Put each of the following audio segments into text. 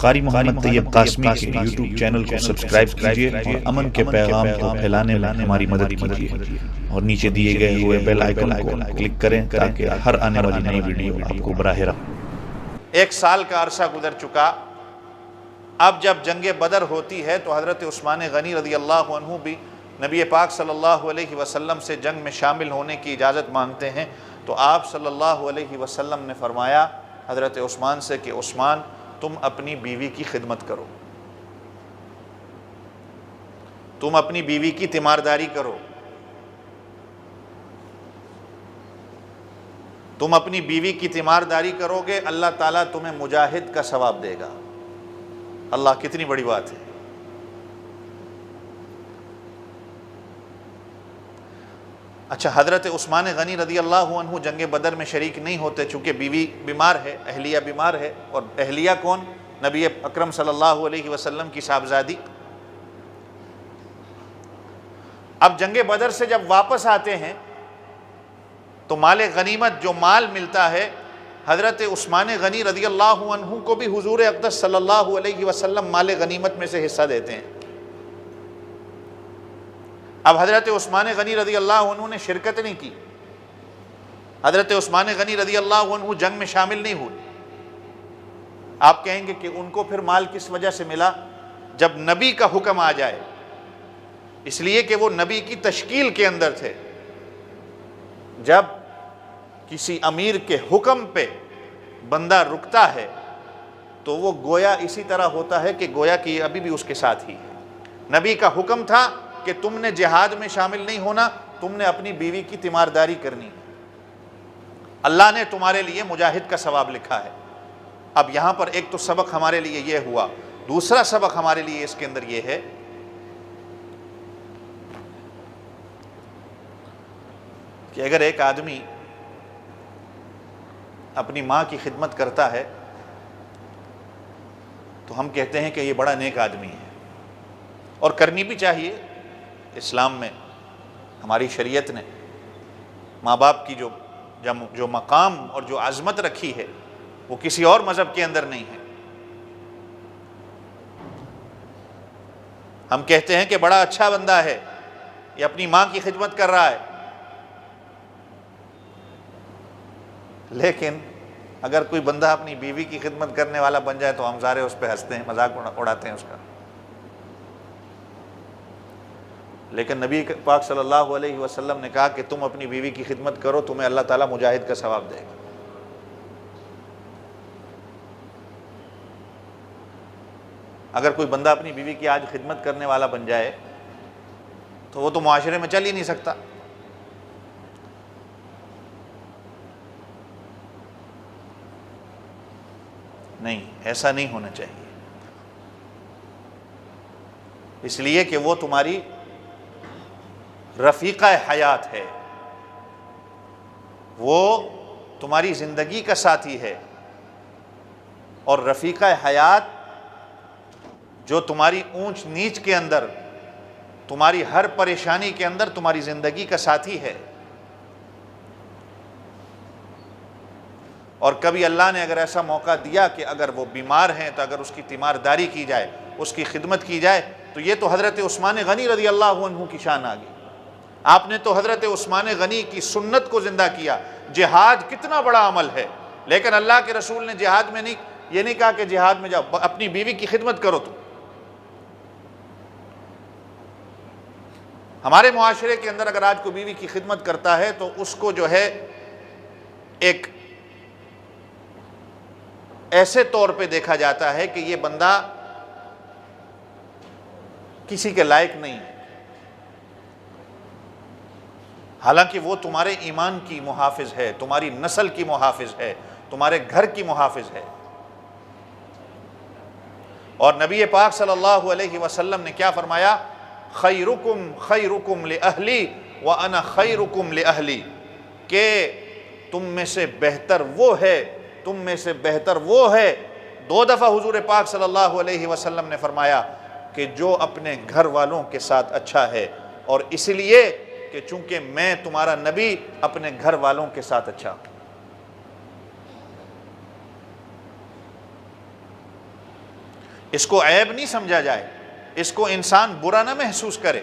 قاری محمد طیب قاسمی کے YouTube channel کو سبسکرائب کیجئے اور امن کے پیغام کو پھیلانے میں ہماری مدد کیجئے اور نیچے دیے گئے ہوئے بیل آئیکن کو کلک کریں تاکہ ہر آنے والی نئی ویڈیو آپ کو براہ راست۔ 1 سال کا عرصہ گزر چکا۔ اب جب جنگ بدر ہوتی ہے تو حضرت عثمان غنی رضی اللہ عنہ بھی نبی پاک صلی اللہ علیہ وسلم سے جنگ میں شامل ہونے کی اجازت مانگتے ہیں، تو آپ صلی اللہ علیہ وسلم نے فرمایا حضرت عثمان سے کہ عثمان تم اپنی بیوی کی خدمت کرو، تم اپنی بیوی کی تیمارداری کرو، تم اپنی بیوی کی تیمارداری کرو گے اللہ تعالیٰ تمہیں مجاہد کا ثواب دے گا۔ اللہ کتنی بڑی بات ہے۔ اچھا، حضرت عثمان غنی رضی اللہ عنہ جنگ بدر میں شریک نہیں ہوتے چونکہ بیوی بیمار ہے، اہلیہ بیمار ہے، اور اہلیہ کون؟ نبی اکرم صلی اللہ علیہ وسلم کی صاحبزادی۔ اب جنگ بدر سے جب واپس آتے ہیں تو مال غنیمت جو مال ملتا ہے حضرت عثمان غنی رضی اللہ عنہ کو بھی حضور اقدس صلی اللہ علیہ وسلم مال غنیمت میں سے حصہ دیتے ہیں۔ اب حضرت عثمان غنی رضی اللہ عنہ نے شرکت نہیں کی، حضرت عثمان غنی رضی اللہ عنہ جنگ میں شامل نہیں ہوئے۔ آپ کہیں گے کہ ان کو پھر مال کس وجہ سے ملا؟ جب نبی کا حکم آ جائے، اس لیے کہ وہ نبی کی تشکیل کے اندر تھے۔ جب کسی امیر کے حکم پہ بندہ رکتا ہے تو وہ گویا اسی طرح ہوتا ہے کہ گویا کہ یہ ابھی بھی اس کے ساتھ ہی ہے۔ نبی کا حکم تھا کہ تم نے جہاد میں شامل نہیں ہونا، تم نے اپنی بیوی کی تیمارداری کرنی، اللہ نے تمہارے لیے مجاہد کا ثواب لکھا ہے۔ اب یہاں پر ایک تو سبق ہمارے لیے یہ ہوا، دوسرا سبق ہمارے لیے اس کے اندر یہ ہے کہ اگر ایک آدمی اپنی ماں کی خدمت کرتا ہے تو ہم کہتے ہیں کہ یہ بڑا نیک آدمی ہے، اور کرنی بھی چاہیے۔ اسلام میں ہماری شریعت نے ماں باپ کی جو مقام اور جو عظمت رکھی ہے وہ کسی اور مذہب کے اندر نہیں ہے۔ ہم کہتے ہیں کہ بڑا اچھا بندہ ہے، یہ اپنی ماں کی خدمت کر رہا ہے، لیکن اگر کوئی بندہ اپنی بیوی کی خدمت کرنے والا بن جائے تو ہم سارے اس پہ ہنستے ہیں، مذاق اڑاتے ہیں اس کا۔ لیکن نبی پاک صلی اللہ علیہ وسلم نے کہا کہ تم اپنی بیوی کی خدمت کرو، تمہیں اللہ تعالیٰ مجاہد کا ثواب دے گا۔ اگر کوئی بندہ اپنی بیوی کی آج خدمت کرنے والا بن جائے تو وہ تو معاشرے میں چل ہی نہیں سکتا۔ نہیں، ایسا نہیں ہونا چاہیے، اس لیے کہ وہ تمہاری رفیقہ حیات ہے، وہ تمہاری زندگی کا ساتھی ہے، اور رفیقہ حیات جو تمہاری اونچ نیچ کے اندر، تمہاری ہر پریشانی کے اندر تمہاری زندگی کا ساتھی ہے۔ اور کبھی اللہ نے اگر ایسا موقع دیا کہ اگر وہ بیمار ہیں تو اگر اس کی تیمارداری کی جائے، اس کی خدمت کی جائے، تو یہ تو حضرت عثمان غنی رضی اللہ عنہ کی شان آ گئی۔ آپ نے تو حضرت عثمان غنی کی سنت کو زندہ کیا۔ جہاد کتنا بڑا عمل ہے، لیکن اللہ کے رسول نے جہاد میں یہ نہیں کہا کہ جہاد میں جاؤ، اپنی بیوی کی خدمت کرو۔ تو ہمارے معاشرے کے اندر اگر آج کوئی بیوی کی خدمت کرتا ہے تو اس کو جو ہے ایک ایسے طور پہ دیکھا جاتا ہے کہ یہ بندہ کسی کے لائق نہیں ہے، حالانکہ وہ تمہارے ایمان کی محافظ ہے، تمہاری نسل کی محافظ ہے، تمہارے گھر کی محافظ ہے۔ اور نبی پاک صلی اللہ علیہ وسلم نے کیا فرمایا؟ خیرکم خیرکم لأہلی وأنا خیرکم لأہلی، کہ تم میں سے بہتر وہ ہے، تم میں سے بہتر وہ ہے۔ 2 دفعہ حضور پاک صلی اللہ علیہ وسلم نے فرمایا کہ جو اپنے گھر والوں کے ساتھ اچھا ہے، اور اس لیے کہ چونکہ میں تمہارا نبی اپنے گھر والوں کے ساتھ اچھا ہوں۔ اس کو عیب نہیں سمجھا جائے، اس کو انسان برا نہ محسوس کرے۔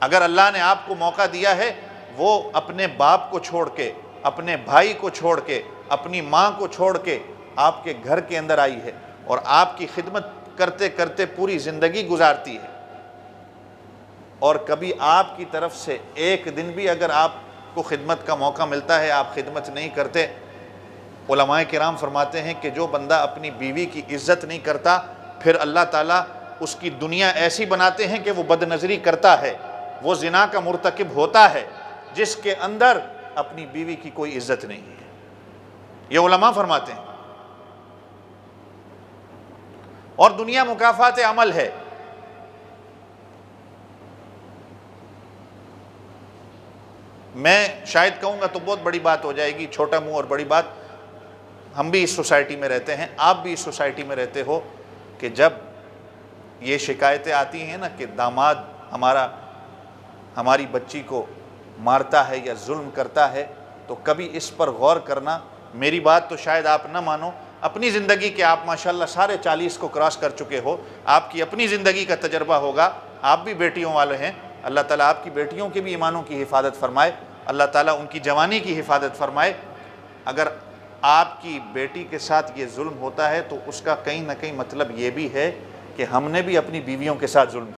اگر اللہ نے آپ کو موقع دیا ہے، وہ اپنے باپ کو چھوڑ کے، اپنے بھائی کو چھوڑ کے، اپنی ماں کو چھوڑ کے آپ کے گھر کے اندر آئی ہے اور آپ کی خدمت کرتے کرتے پوری زندگی گزارتی ہے، اور کبھی آپ کی طرف سے ایک دن بھی اگر آپ کو خدمت کا موقع ملتا ہے آپ خدمت نہیں کرتے، علماء کرام فرماتے ہیں کہ جو بندہ اپنی بیوی کی عزت نہیں کرتا، پھر اللہ تعالیٰ اس کی دنیا ایسی بناتے ہیں کہ وہ بد نظری کرتا ہے، وہ زنا کا مرتکب ہوتا ہے جس کے اندر اپنی بیوی کی کوئی عزت نہیں ہے۔ یہ علماء فرماتے ہیں، اور دنیا مکافات عمل ہے۔ میں شاید کہوں گا تو بہت بڑی بات ہو جائے گی، چھوٹا منہ اور بڑی بات، ہم بھی اس سوسائٹی میں رہتے ہیں، آپ بھی اس سوسائٹی میں رہتے ہو، کہ جب یہ شکایتیں آتی ہیں نا کہ داماد ہماری بچی کو مارتا ہے یا ظلم کرتا ہے، تو کبھی اس پر غور کرنا۔ میری بات تو شاید آپ نہ مانو، اپنی زندگی کے آپ ماشاءاللہ سارے 40 کو کراس کر چکے ہو، آپ کی اپنی زندگی کا تجربہ ہوگا، آپ بھی بیٹیوں والے ہیں، اللہ تعالیٰ آپ کی بیٹیوں کے بھی ایمانوں کی حفاظت فرمائے، اللہ تعالیٰ ان کی جوانی کی حفاظت فرمائے۔ اگر آپ کی بیٹی کے ساتھ یہ ظلم ہوتا ہے تو اس کا کہیں نہ کہیں مطلب یہ بھی ہے کہ ہم نے بھی اپنی بیویوں کے ساتھ ظلم